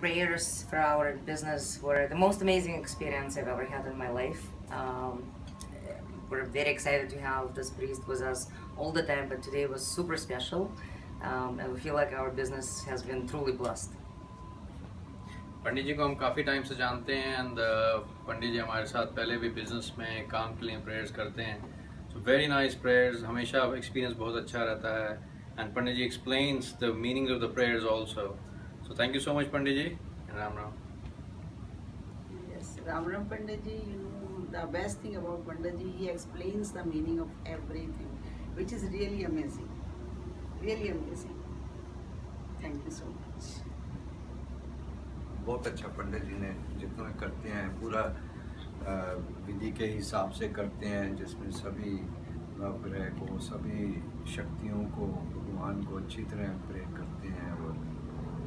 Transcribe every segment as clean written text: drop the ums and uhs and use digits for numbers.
prayers for our business were the most amazing experience I've ever had in my life. We're very excited to have this priest with us all the time, but today was super special, and we feel like our business has been truly blessed. पंडित जी को हम काफ़ी time से जानते हैं and Pandit जी हमारे साथ पहले भी बिजनेस में काम के लिए प्रेयर्स करते हैं. सो वेरी नाइस प्रेयर्स, हमेशा एक्सपीरियंस बहुत अच्छा रहता है and Pandit ji explains the meaning of the prayers also. So thank you so much Pandit ji. Ram Ram. Yes, Ram Ram Pandit ji, the best thing about Pandit ji, he explains the meaning of everything, which is really amazing. Really amazing. Thank you so much. बहुत अच्छा पंडित जी ने जितना करते हैं पूरा विधि के हिसाब से करते हैं, जिसमें सभी नवग्रह को, सभी शक्तियों को, भगवान को अच्छी तरह प्रे करते हैं और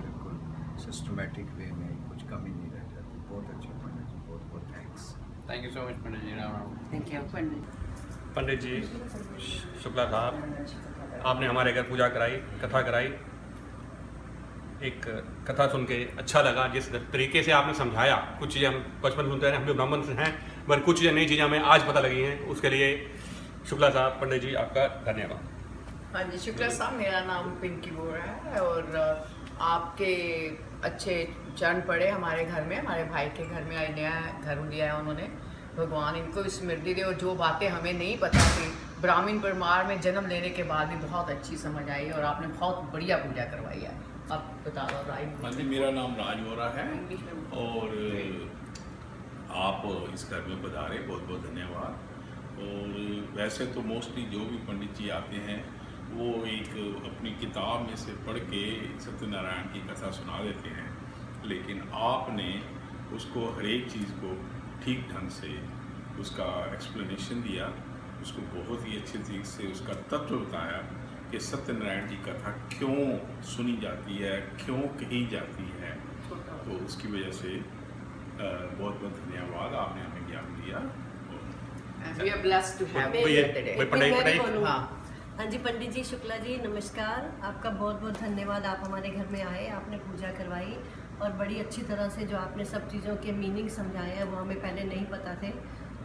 बिल्कुल सिस्टमेटिक वे में कुछ कमी नहीं रह जाती. बहुत अच्छा पंडित जी, बहुत बहुत thanks. Thank you so much Pandit ji. Ram Ram. Thank you. Pandit ji Shukla साहब, आपने हमारे घर पूजा कराई, कथा कराई. एक कथा सुन के अच्छा लगा. जिस तरीके से आपने समझाया, कुछ चीज़ें हम बचपन सुनते हैं, हम भी ब्राह्मण से हैं, मगर कुछ चीज़ें नई चीज़ें हमें आज पता लगी हैं. उसके लिए शुक्ला साहब, पंडित जी आपका धन्यवाद. हाँ जी, शुक्ला साहब, मेरा नाम पिंकी बोरा है और आपके अच्छे चरण पड़े हमारे घर में. हमारे भाई के घर में नया घर दिया है उन्होंने. भगवान इनको स्मृति दे और जो बातें हमें नहीं पता थी, ब्राह्मण परिवार में जन्म लेने के बाद भी बहुत अच्छी समझ आई और आपने बहुत बढ़िया पूजा करवाई है. आप बता दो राय. हाँ जी, मेरा नाम राज बोरा है और आप इस घर में पधारे, बहुत बहुत धन्यवाद. और वैसे तो मोस्टली जो भी पंडित जी आते हैं वो एक अपनी किताब में से पढ़ के सत्यनारायण की कथा सुना देते हैं, लेकिन आपने उसको हर एक चीज़ को ठीक ढंग से उसका एक्सप्लेनेशन दिया, उसको बहुत ही अच्छे तरीके से उसका तत्व बताया कि सत्यनारायण की कथा क्यों सुनी जाती है, क्यों कही जाती है. तो उसकी वजह से बहुत बहुत धन्यवाद, आपने हमें ज्ञान दिया. We are blessed to have you here today. हाँ जी, पंडित जी शुक्ला जी नमस्कार. आपका बहुत बहुत धन्यवाद. आप हमारे घर में आए, आपने पूजा करवाई और बड़ी अच्छी तरह से जो आपने सब चीज़ों के मीनिंग समझाए हैं वो हमें पहले नहीं पता थे,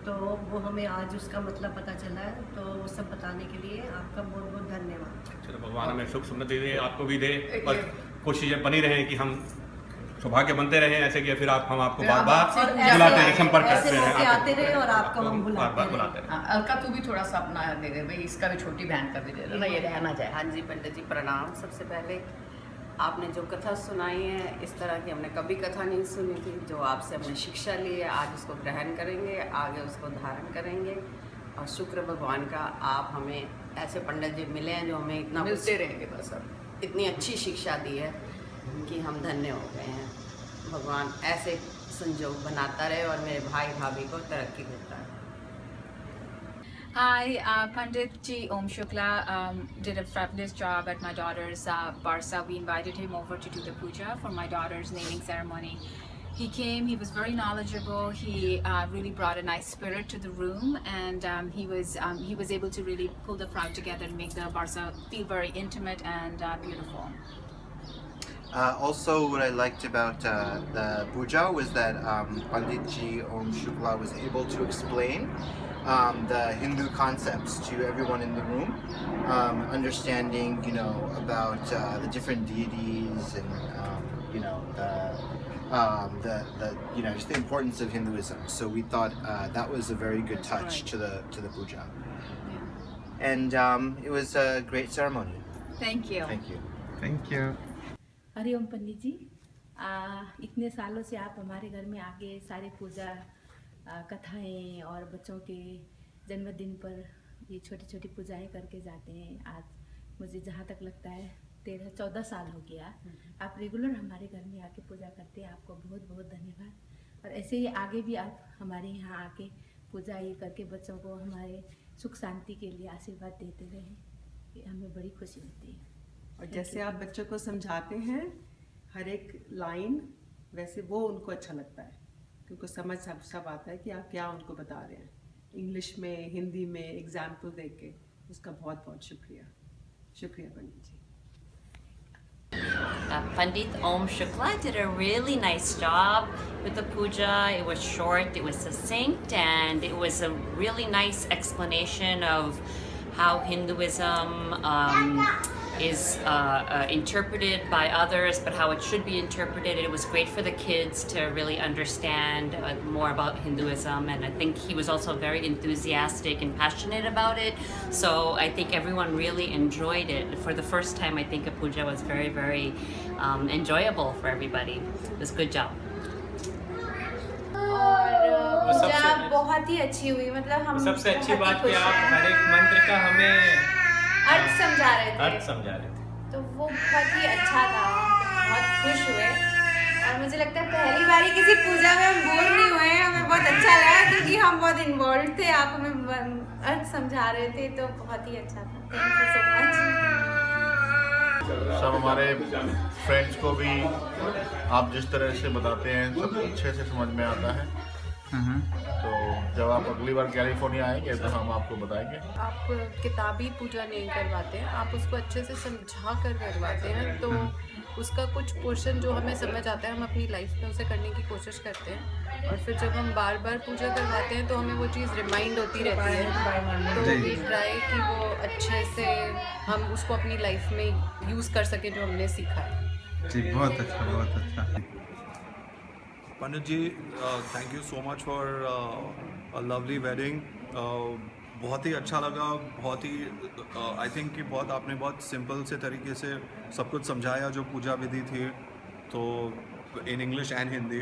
तो वो हमें आज उसका मतलब पता चला है. तो वो सब बताने के लिए आपका बहुत बहुत धन्यवाद. चलो भगवान हमें सुख समृद्धि दे, आपको भी दे और कोशिशें बनी रहें कि हम सौभाग्य बनते रहें ऐसे कि फिर हम आपको बार बार बुलाते रहें, संपर्क करते रहें, आते रहे और आपको हम बुलाते रहें. अलका तू भी थोड़ा सा अपना दे दे भाई, इसका भी छोटी बहन का भी दे दे ना, ये रहना चाहे. हाँ जी पंडित जी प्रणाम. सबसे पहले आपने जो कथा सुनाई है, इस तरह की हमने कभी कथा नहीं सुनी थी. जो आपसे हमने शिक्षा ली है, आज उसको ग्रहण करेंगे, आगे उसको धारण करेंगे. और शुक्र भगवान का आप हमें ऐसे पंडित जी मिले हैं जो हमें इतना मिलते रहेंगे बस. अब इतनी अच्छी शिक्षा दी है कि हम धन्य हो गए हैं. भगवान ऐसे संजोग बनाता रहे और मेरे भाई भाभी को तरक्की देता है. Hi, Pandit Ji Om Shukla did a fabulous job at my daughter's Barsa. We invited him over to do the puja for my daughter's naming ceremony. He came, he was very knowledgeable, he really brought a nice spirit to the room, and he was able to really pull the crowd together and make the Barsa feel very intimate and beautiful. Also, what I liked about the puja was that Pandit Ji Om Shukla was able to explain the Hindu concepts to everyone in the room, understanding, about the different deities and, just the importance of Hinduism. So we thought that was a very good touch to the puja, and it was a great ceremony. Thank you. Thank you. Thank you. Hariom पंडित जी, इतने सालों से आप हमारे घर में आके सारी पूजा कथाएं और बच्चों के जन्मदिन पर ये छोटी छोटी पूजाएं करके जाते हैं. आज मुझे जहाँ तक लगता है 13-14 साल हो गया आप रेगुलर हमारे घर में आके पूजा करते हैं. आपको बहुत बहुत धन्यवाद. और ऐसे ही आगे भी आप हमारे यहाँ आके पूजा ये करके बच्चों को हमारे सुख शांति के लिए आशीर्वाद देते रहें, हमें बड़ी खुशी होती है. और जैसे आप बच्चों को समझाते हैं हर एक लाइन, वैसे वो उनको अच्छा लगता है क्योंकि समझ सब आता है कि आप क्या उनको बता रहे हैं. इंग्लिश में, हिंदी में एग्जाम्पल दे के उसका बहुत बहुत शुक्रिया. शुक्रिया पंडित जी. Pandit Om Shukla did a really nice job with the puja. It was short, it was succinct, and it was a really nice explanation of how Hinduism is interpreted by others, but how it should be interpreted. It was great for the kids to really understand more about Hinduism, and I think he was also very enthusiastic and passionate about it. So I think everyone really enjoyed it. For the first time, I think a puja was very, very enjoyable for everybody. It was a good job. और पूजा बहुत ही अच्छी हुई, मतलब हम सबसे अच्छी बात कि आप हर एक मंत्र का हमें अर्थ समझा रहे थे, तो वो बहुत ही अच्छा था, बहुत खुश हुए। और मुझे लगता है पहली बारी किसी पूजा में हम बोर नहीं हुए, हमें बहुत अच्छा लगा क्योंकि हम बहुत इन्वॉल्व थे, आप हमें अर्थ समझा रहे थे, तो बहुत ही अच्छा था। Thank you so much. सब हमारे फ्रेंड्स को भी आप जिस तरह से बताते हैं सब अच्छे से समझ में आता है। तो जब आप अगली बार कैलिफोर्निया आएंगे तो हम आपको बताएंगे। आप किताबी पूजा नहीं करवाते हैं, आप उसको अच्छे से समझा कर करवाते हैं, तो उसका कुछ पोर्शन जो हमें समझ आता है हम अपनी लाइफ में उसे करने की कोशिश करते हैं, और फिर जब हम बार बार पूजा करवाते हैं तो हमें वो चीज़ रिमाइंड होती रहती है, तो वी ट्राई कि वो अच्छे से हम उसको अपनी लाइफ में यूज़ कर सकें जो हमने सीखा है। जी बहुत अच्छा, बहुत अच्छा। Pandit ji, thank you so much for a lovely wedding. बहुत ही अच्छा लगा, बहुत ही आई थिंक कि बहुत आपने बहुत सिंपल से तरीके से सब कुछ समझाया जो पूजा विधि थी, तो इन इंग्लिश एंड हिंदी,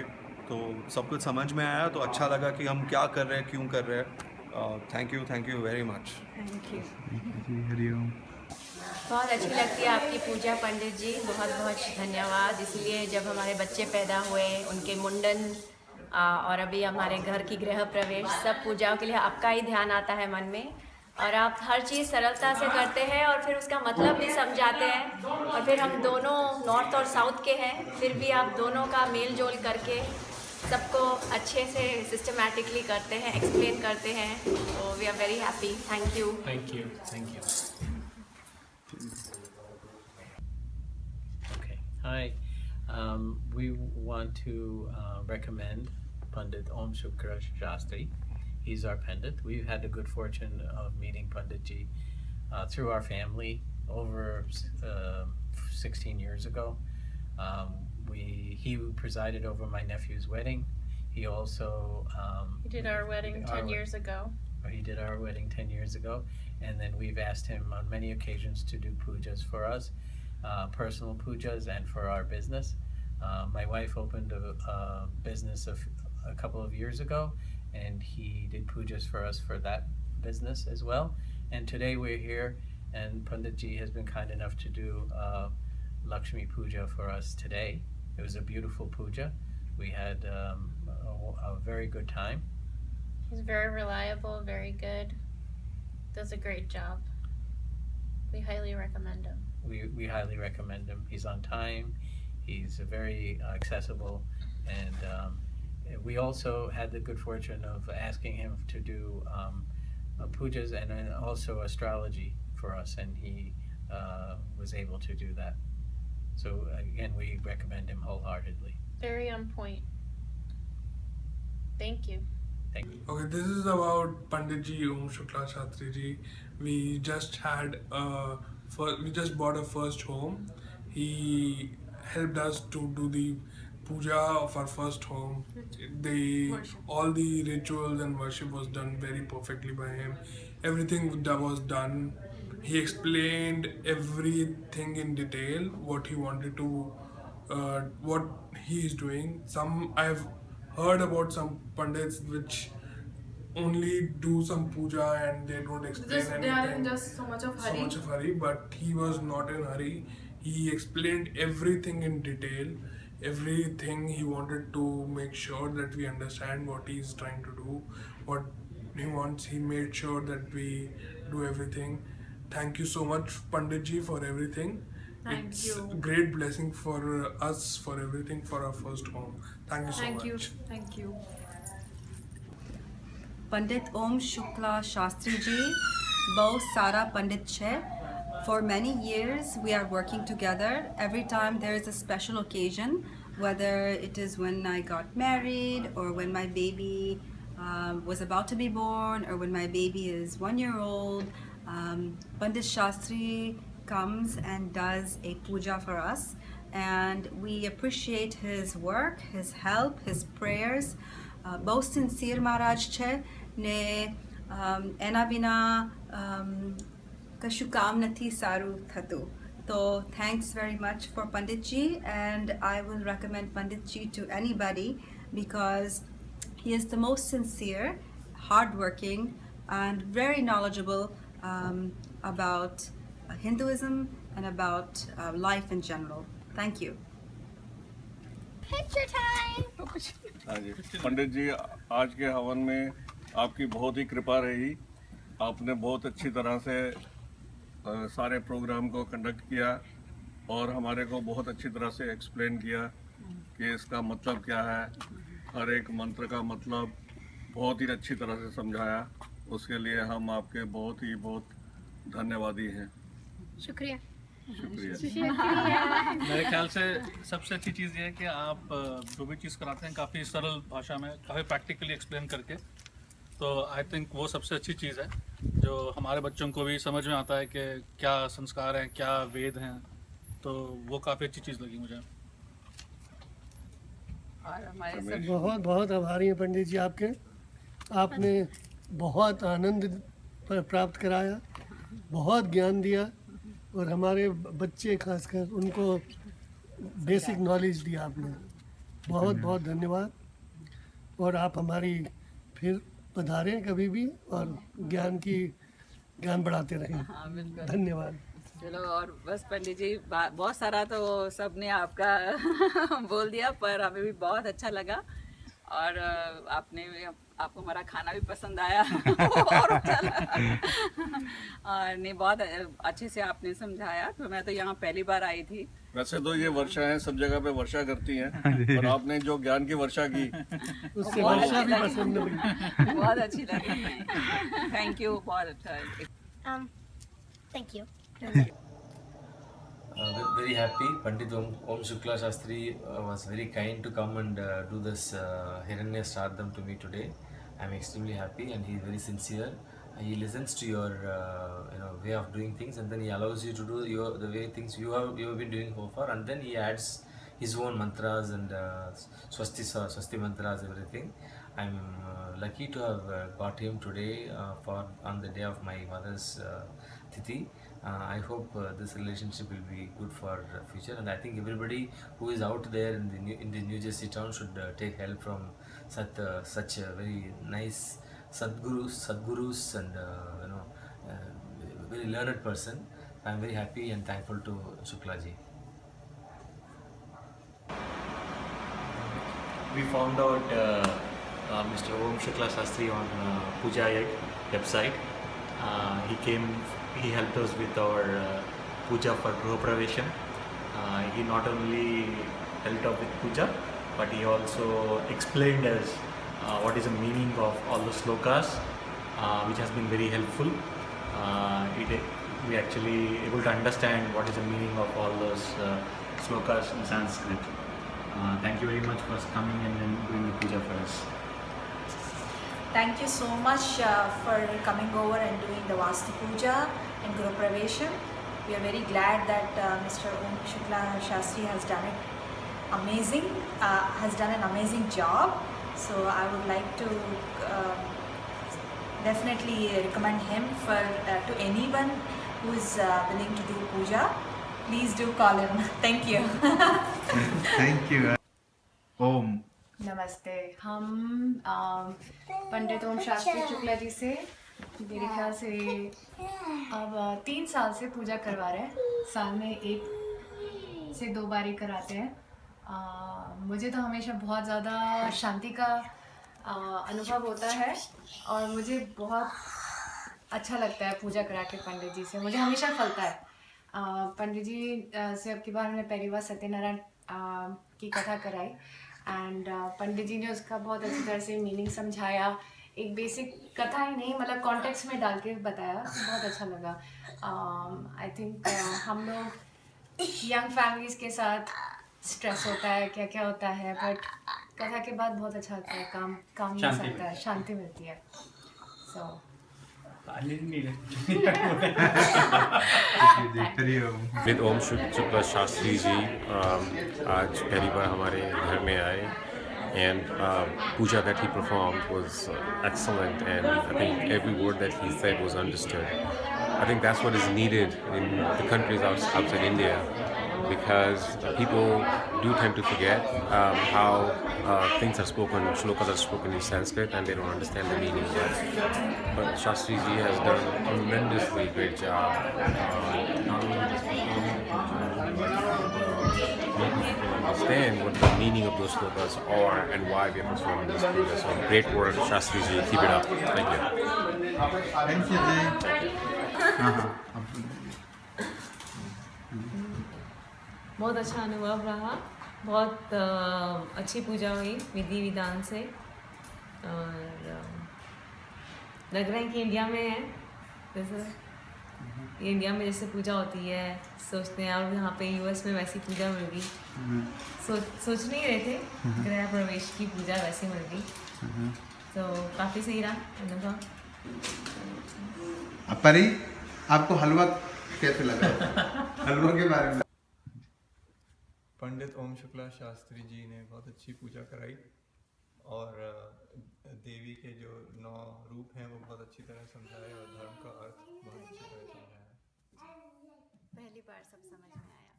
तो सब कुछ समझ में आया, तो अच्छा लगा कि हम क्या कर रहे हैं, क्यों कर रहे हैं। Thank you very much. Thank you ji, Hariom. बहुत अच्छी लगती है आपकी पूजा पंडित जी, बहुत बहुत धन्यवाद। इसलिए जब हमारे बच्चे पैदा हुए, उनके मुंडन और अभी हमारे घर की गृह प्रवेश, सब पूजाओं के लिए आपका ही ध्यान आता है मन में, और आप हर चीज़ सरलता से करते हैं और फिर उसका मतलब भी समझाते हैं। और फिर हम दोनों नॉर्थ और साउथ के हैं, फिर भी आप दोनों का मेल जोल करके सबको अच्छे से सिस्टमैटिकली करते हैं, एक्सप्लेन करते हैं, तो we are very happy. Thank you. Thank you, thank you. Okay, hi. We want to recommend Pandit Om Shukla Shastri. He's our Pandit. We've had the good fortune of meeting Pandit Ji through our family over 16 years ago. He presided over my nephew's wedding. He also He did our wedding 10 years ago. He did our wedding 10 years ago, and then we've asked him on many occasions to do pujas for us, personal pujas, and for our business. My wife opened a business a couple of years ago, and he did pujas for us for that business as well. And today we're here, and Pandit Ji has been kind enough to do Lakshmi Puja for us today. It was a beautiful puja. We had a very good time. He's very reliable, very good, does a great job. We highly recommend him. We highly recommend him. He's on time, he's very accessible, and we also had the good fortune of asking him to do pujas and then also astrology for us, and he was able to do that. So again, we recommend him wholeheartedly. Very on point. Thank you. Okay, this is about Pandit Ji Om Shukla Shastri Ji. We just bought a first home. He helped us to do the puja of our first home. All the rituals and worship was done very perfectly by him. Everything that was done, he explained everything in detail, what he wanted to, what he is doing. I've heard about some pandits which only do some puja and they don't explain anything. They are in just so much of hurry. But he was not in hurry. He explained everything in detail, everything. He wanted to make sure that we understand what he is trying to do, what he wants. He made sure that we do everything. Thank you so much, Pandit Ji, for everything. Thank you. It's a great blessing for us, for everything, for our first home. Thank you so much. Thank you. Pandit Om Shukla Shastriji બહુ સારા પંડિત છે For many years, we are working together. Every time there is a special occasion, whether it is when I got married or when my baby was about to be born or when my baby is 1 year old, Pandit Shastri comes and does a puja for us. And we appreciate his work, his help, his prayers. Bhau sincere Maharaj છે ને એના बिना કશું કામ નથી સારું થતું. So thanks very much for Pandit Ji, and I will recommend Pandit Ji to anybody because he is the most sincere, hardworking, and very knowledgeable about Hinduism and about life in general. Thank you. Picture time. हाँ जी, पंडित जी आज के हवन में आपकी बहुत ही कृपा रही. आपने बहुत अच्छी तरह से सारे प्रोग्राम को कंडक्ट किया और हमारे को बहुत अच्छी तरह से एक्सप्लेन किया कि इसका मतलब क्या है. हर एक मंत्र का मतलब बहुत ही अच्छी तरह से समझाया. उसके लिए हम आपके बहुत धन्यवादी हैं. शुक्रिया. मेरे ख्याल से सबसे अच्छी चीज़ ये है कि आप जो भी चीज़ कराते हैं काफ़ी सरल भाषा में, काफ़ी प्रैक्टिकली एक्सप्लेन करके. तो आई थिंक वो सबसे अच्छी चीज़ है जो हमारे बच्चों को भी समझ में आता है कि क्या संस्कार हैं, क्या वेद हैं. तो वो काफ़ी अच्छी चीज़ लगी मुझे. बहुत बहुत आभारी हैं पंडित जी आपके. आपने बहुत आनंद प्राप्त कराया, बहुत ज्ञान दिया और हमारे बच्चे खासकर उनको बेसिक नॉलेज दिया आपने. बहुत बहुत धन्यवाद. और आप हमारी फिर पधारें कभी भी और ज्ञान बढ़ाते रहें. हाँ बिल्कुल. धन्यवाद. चलो और बस पंडित जी बहुत सारा तो सबने आपका बोल दिया, पर हमें भी बहुत अच्छा लगा और आपको हमारा खाना भी पसंद आया और अच्छा लगा. और नहीं बहुत अच्छे से आपने समझाया. तो मैं तो यहाँ पहली बार आई थी. वैसे तो ये वर्षा है, सब जगह पे वर्षा करती हैं और आपने जो ज्ञान की वर्षा की उससे वर्षा भी पसंद लगी. बहुत अच्छी लगी. Thank you. बहुत अच्छा. Thank you. Very happy. Pandit Om Shukla Shastri was very kind to come and do this Hiranya Shraddham to me today. I'm extremely happy, and he's very sincere. He listens to your way of doing things, and then he allows you to do the way things you have been doing so far, and then he adds his own mantras and swasti mantras, everything. I'm lucky to have got him today on the day of my mother's Tithi. I hope this relationship will be good for future, and I think everybody who is out there in the New Jersey town should take help from such a very nice Sadgurus and very learned person. I'm very happy and thankful to Shukla ji. We found out Mr. Om Shukla Shastri on Puja website. He helped us with our puja for Gruha Pravesham. He not only helped out with puja, but he also explained us what is the meaning of all the slokas, which has been very helpful. We actually able to understand what is the meaning of all those slokas in Sanskrit. Thank you very much for coming and doing the puja for us. Thank you so much for coming over and doing the Vastu Puja and Guru Pravesham. We are very glad that Mr. Om Shukla Shastri has done an amazing job. So I would like to definitely recommend him to anyone who is willing to do puja. Please do call him. Thank you. Thank you. Om. नमस्ते. हम पंडित ओम शास्त्री शुक्ला जी से मेरे ख्याल से अब 3 साल से पूजा करवा रहे हैं. साल में 1 से 2 बार ही कराते हैं. मुझे तो हमेशा बहुत ज़्यादा शांति का अनुभव होता है और मुझे बहुत अच्छा लगता है पूजा करा के पंडित जी से. मुझे हमेशा फलता है. पंडित जी से अब की बार हमने पहली बार सत्यनारायण की कथा कराई एंड पंडित जी ने उसका बहुत अच्छी तरह से मीनिंग समझाया. एक बेसिक कथा ही नहीं मतलब कॉन्टेक्स्ट में डाल के बताया, बहुत अच्छा लगा। आई थिंक हम लोग यंग फैमिलीज के साथ स्ट्रेस होता है, क्या क्या होता है, बट कथा के बाद बहुत अच्छा लगता है, काम मिल सकता है, शांति मिलती है। सो विद ओम शुक्ला शास्त्री जी आज पहली बार हमारे घर में आए and puja that he performed was excellent, and I think every word that he said was understood. I think that's what is needed in the countries outside India, because people do tend to forget how things are spoken, shlokas are spoken in Sanskrit, and they don't understand the meaning. But Shastri ji has done a tremendously great job, not only just understand what the meaning of those shlokas are and why we are performing this puja. So great work, Shastri ji. Keep it up. Thank you. Thank you ji. बहुत अच्छा अनुभव रहा, बहुत अच्छी पूजा हुई विधि विधान से, और लग रहा है कि इंडिया में है, जैसे इंडिया में जैसे पूजा होती है सोचते हैं, और यहाँ पे यूएस में वैसी पूजा मिल गई, सोच नहीं रहे थे गृह प्रवेश की पूजा वैसी मिल गई, तो काफ़ी सही रहा अनुभव। परी, आपको हलवा कैसे लगा? हलवा के बारे में। पंडित ओम शुक्ला शास्त्री जी ने बहुत अच्छी पूजा कराई, और देवी के जो 9 रूप हैं वो बहुत अच्छी तरह समझाए, और धर्म का अर्थ बहुत अच्छी तरह समझाया। पहली बार सब समझ में आया।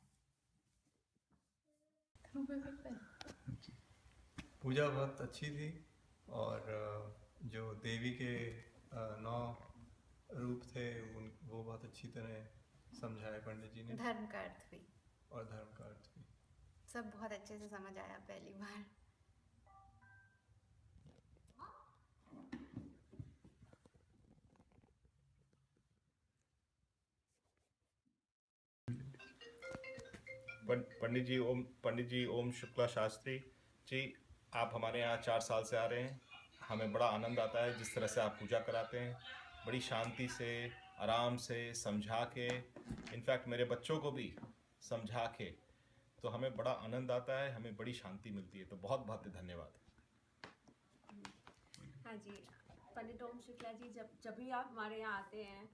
पूजा बहुत अच्छी थी, और जो देवी के 9 रूप थे वो बहुत अच्छी तरह समझाए पंडित जी ने। धर्म का अर्थ भी, और धर्म का अर्थ भी सब बहुत अच्छे से समझ आया पहली बार। पंडित जी ओम शुक्ला शास्त्री जी, आप हमारे यहाँ 4 साल से आ रहे हैं। हमें बड़ा आनंद आता है जिस तरह से आप पूजा कराते हैं, बड़ी शांति से, आराम से समझा के, इनफैक्ट मेरे बच्चों को भी समझा के, तो हमें बड़ा आनंद आता है, हमें बड़ी शांति मिलती है। तो बहुत बहुत धन्यवाद। हाँ जी, पंडित ओम शुक्ला जी, जब भी आप हमारे यहाँ आते हैं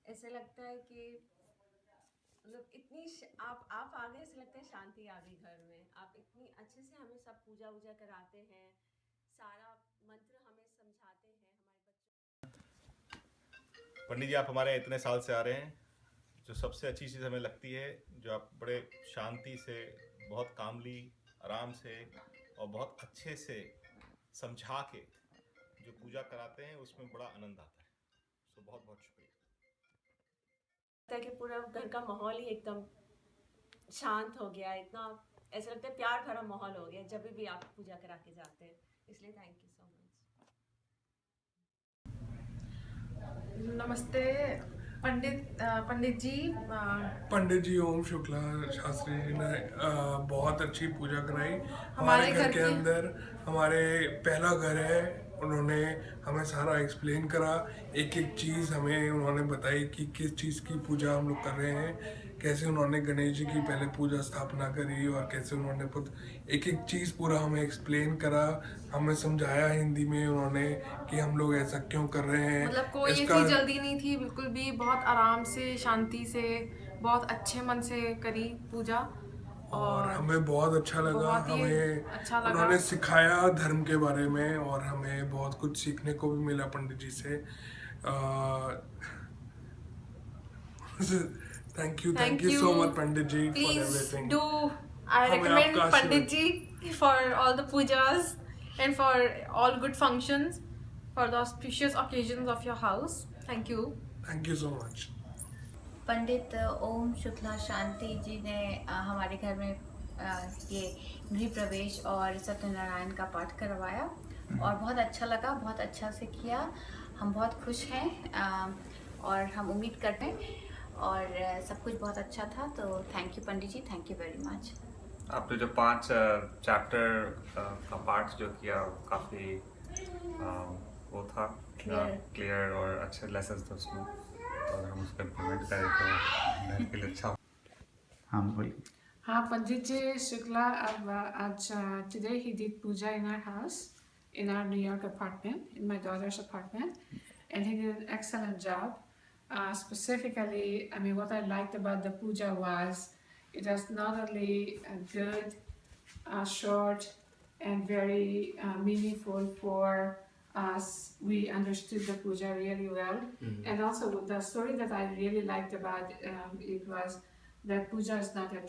ऐसे लगता है कि मतलब इतनी आप आ गए, ऐसे लगता है शांति आ गई घर में। आप इतनी अच्छे से हमें सब पूजा वूजा कराते हैं, सारा मंत्र हमें समझाते हैं हमारे बच्चों। पंडित जी, आप हमारे यहाँ इतने साल से आ रहे हैं, जो सबसे अच्छी चीज़ हमें लगती है, जो आप बड़े शांति से, बहुत कामली, आराम से और बहुत अच्छे से समझा के जो पूजा कराते हैं, उसमें बड़ा आनंद आता है। तो बहुत बहुत शुक्रिया। कि पूरा घर का माहौल ही एकदम शांत हो गया, इतना ऐसा लगता है प्यार भरा माहौल हो गया जब भी आप पूजा करा के जाते हैं, इसलिए थैंक यू सो मच। नमस्ते पंडित जी ओम शुक्ला शास्त्री जी ने बहुत अच्छी पूजा कराई हमारे घर के अंदर। हमारे पहला घर है, उन्होंने हमें सारा एक्सप्लेन करा, एक एक चीज़ हमें उन्होंने बताई कि किस चीज़ की पूजा हम लोग कर रहे हैं, कैसे उन्होंने गणेश जी की पहले पूजा स्थापना करी और कैसे उन्होंने एक एक चीज़ पूरा हमें एक्सप्लेन करा, हमें समझाया हिंदी में उन्होंने कि हम लोग ऐसा क्यों कर रहे हैं। मतलब कोई ऐसी जल्दी नहीं थी, बिल्कुल भी बहुत आराम से, शांति से, बहुत अच्छे मन से करी पूजा, और हमें बहुत अच्छा लगा। हमें अच्छा लगा। उन्होंने सिखाया धर्म के बारे में, और हमें बहुत कुछ सीखने को भी मिला पंडित जी से। Thank you so much Pandit ji for everything. I recommend Pandit ji for all the pujas and for all good functions, for the auspicious occasions of your house. Thank you. Thank you so much. पंडित ओम शुक्ला शांति जी ने हमारे घर में ये गृह प्रवेश और सत्यनारायण का पाठ करवाया और बहुत अच्छा लगा, बहुत अच्छा से किया। हम बहुत खुश हैं और हम उम्मीद करते हैं और सब कुछ बहुत अच्छा था। तो thank you Pandit ji, thank you very much. आपने जो 5 चैप्टर का पाठ जो किया काफ़ी वो था क्लियर और अच्छे लेसन थे उसमें, और हम उसको इम्प्लीमेंट करें तो घर के लिए अच्छा। हाँ बोलिए। हाँ, Pandit Ji Shukla, today he did puja in our house, in our New York apartment, in my daughter's apartment, and he did an excellent job. Specifically, I mean, what I liked about the puja was it was not only good, short, and very meaningful for us. We understood the puja really well, and also the story that I really liked about it was that puja is not a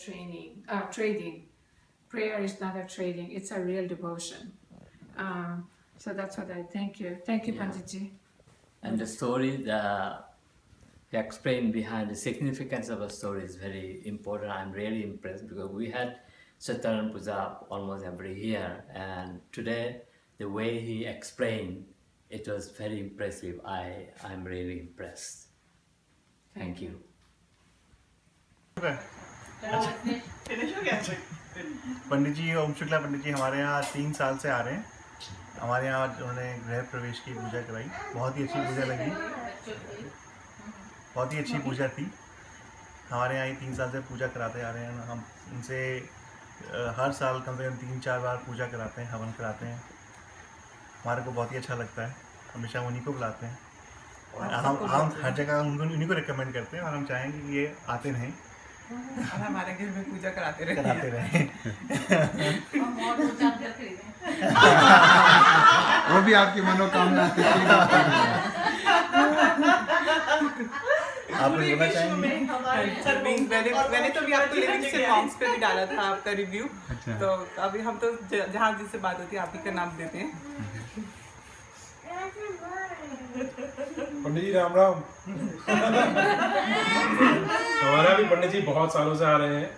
trading. Prayer is not a trading. It's a real devotion. So that's what I thank you. Thank you, Pandit Ji. And the story, the explain behind the significance of the story is very important. I'm really impressed because we had Satyanarayana Puja almost every year, and today the way he explained it was very impressive. I'm really impressed. Thank you. Pandit जी ओम शुक्ला पंडित जी हमारे यहाँ 3 साल से आ रहे हैं। हमारे यहाँ उन्होंने गृह प्रवेश की पूजा कराई, बहुत ही अच्छी पूजा लगी, बहुत ही अच्छी पूजा थी। हमारे यहाँ 3 साल से पूजा कराते आ रहे हैं। हम उनसे हर साल कम से कम 3-4 बार पूजा कराते हैं, हवन कराते हैं। हमारे को बहुत ही अच्छा लगता है, हमेशा उन्हीं को बुलाते हैं और हम हर जगह उन्हीं को रिकमेंड करते हैं और हम चाहेंगे कि ये आते रहें और हमारे घर में पूजा कराते रहें। वो भी आपकी मनोकामना आप कुछ बोलना चाहेंगे? मैंने तो अभी आपको लिरिक्स से सॉन्ग्स पे भी डाला था आपका रिव्यू। तो अभी हम तो जहाँ जिससे बात होती है आप ही का नाम देते हैं। पंडित जी राम राम। हमारा भी पंडित जी बहुत सालों से आ रहे हैं,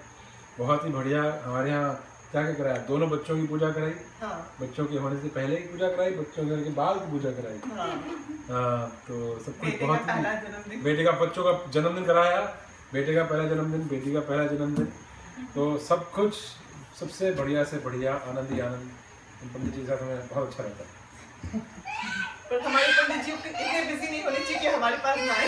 बहुत ही बढ़िया। हमारे यहाँ क्या क्या कराया, दोनों बच्चों की पूजा कराई, बच्चों के होने से पहले की पूजा कराई, बच्चों के बाद की पूजा कराई। तो सब कुछ बहुत ही, बेटे का बच्चों का जन्मदिन कराया, बेटे का पहला जन्मदिन, बेटी का पहला जन्मदिन, तो सब कुछ सबसे बढ़िया से बढ़िया, आनंद ही आनंद। पंडित जी के साथ हमें बहुत अच्छा लगता है। पर हमारे पंडित जी इतने बिजी नहीं होने चाहिए कि हमारे पास ना आए।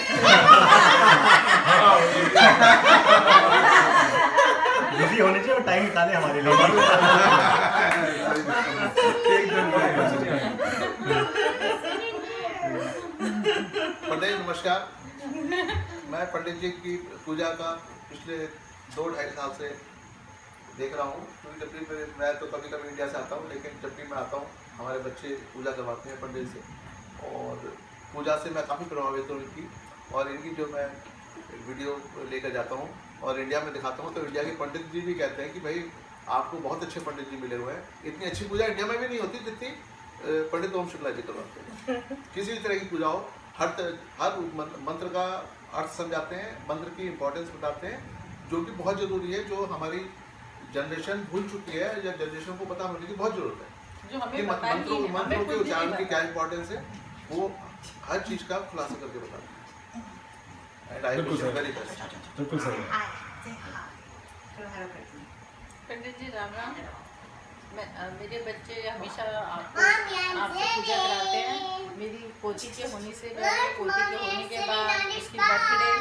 बिजी होने चाहिए और टाइम निकाले हमारे लिए। पंडित नमस्कार, मैं पंडित जी की पूजा का पिछले 2-2.5 साल से देख रहा हूँ। क्योंकि जब भी मैं तो कभी कभी इंडिया से आता हूँ, लेकिन जब भी मैं आता हूँ हमारे बच्चे पूजा करवाते हैं पंडित से, और पूजा से मैं काफ़ी प्रभावित हूँ इनकी। और इनकी जो मैं वीडियो लेकर जाता हूँ और इंडिया में दिखाता हूँ, तो इंडिया के पंडित जी भी कहते हैं कि भाई आपको बहुत अच्छे पंडित जी मिले हुए हैं। इतनी अच्छी पूजा इंडिया में भी नहीं होती जितनी पंडित ओम शुक्ला जी करवाते हैं। किसी भी तरह की पूजा हो, हर मंत्र का अर्थ समझाते हैं, मंत्र की इम्पोर्टेंस बताते हैं, जो कि बहुत ज़रूरी है, जो हमारी जनरेशन भूल चुकी है या जनरेशन को पता होने की बहुत ज़रूरत है कि मंत्रों के उच्चारण की क्या इम्पोर्टेंस है, वो हर चीज़ का खुलासा करके बताते हैं। बिल्कुल सही। पंडित जी राम राम। मेरे बच्चे हमेशा आपसे पूजा कराते हैं। मेरी पोती के होने से पहले, पोती के होने के बाद, उसकी बर्थडे,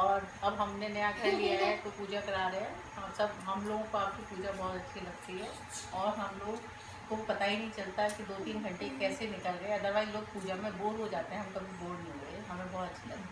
और अब हमने नया घर लिया है तो पूजा करा रहे हैं। हम लोगों को आपकी पूजा बहुत अच्छी लगती है और हम लोग को पता ही नहीं चलता कि 2-3 घंटे कैसे निकल गए। अदरवाइज लोग पूजा में बोर हो जाते हैं, हम कभी बोर नहीं हुए, हमें बहुत अच्छा लगा।